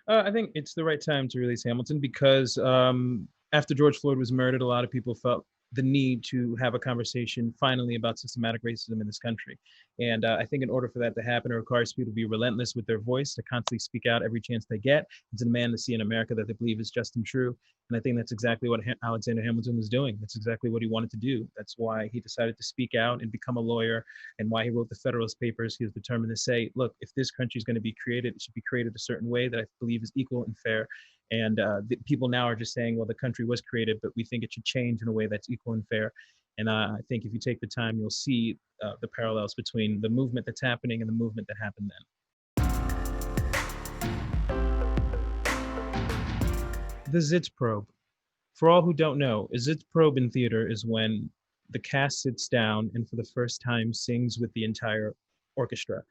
I think it's the right time to release Hamilton because after George Floyd was murdered, a lot of people felt the need to have a conversation finally about systematic racism in this country. And I think in order for that to happen, it requires people to be relentless with their voice, to constantly speak out every chance they get, and to demand to see an America that they believe is just and true. And I think that's exactly what Alexander Hamilton was doing. That's exactly what he wanted to do. That's why he decided to speak out and become a lawyer, and why he wrote the Federalist Papers. He was determined to say, look, if this country is going to be created, it should be created a certain way that I believe is equal and fair. And the people now are just saying, well, the country was created, but we think it should change in a way that's equal and fair. And I think if you take the time, you'll see the parallels between the movement that's happening and the movement that happened then. The Zitz probe. For all who don't know, a Zitz probe in theater is when the cast sits down and for the first time sings with the entire orchestra.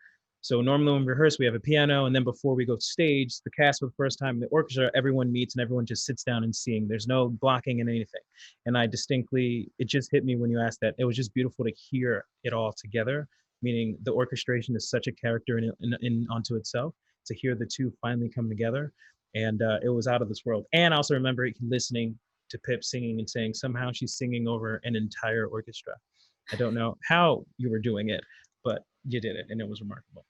So normally when we rehearse, we have a piano, and then before we go stage, the cast for the first time, the orchestra, everyone meets and everyone just sits down and sings. There's no blocking and anything. And it just hit me when you asked that. It was just beautiful to hear it all together, meaning the orchestration is such a character in onto itself. To hear the two finally come together, and it was out of this world. And I also remember listening to Pip singing and saying somehow she's singing over an entire orchestra. I don't know how you were doing it, but you did it, and it was remarkable.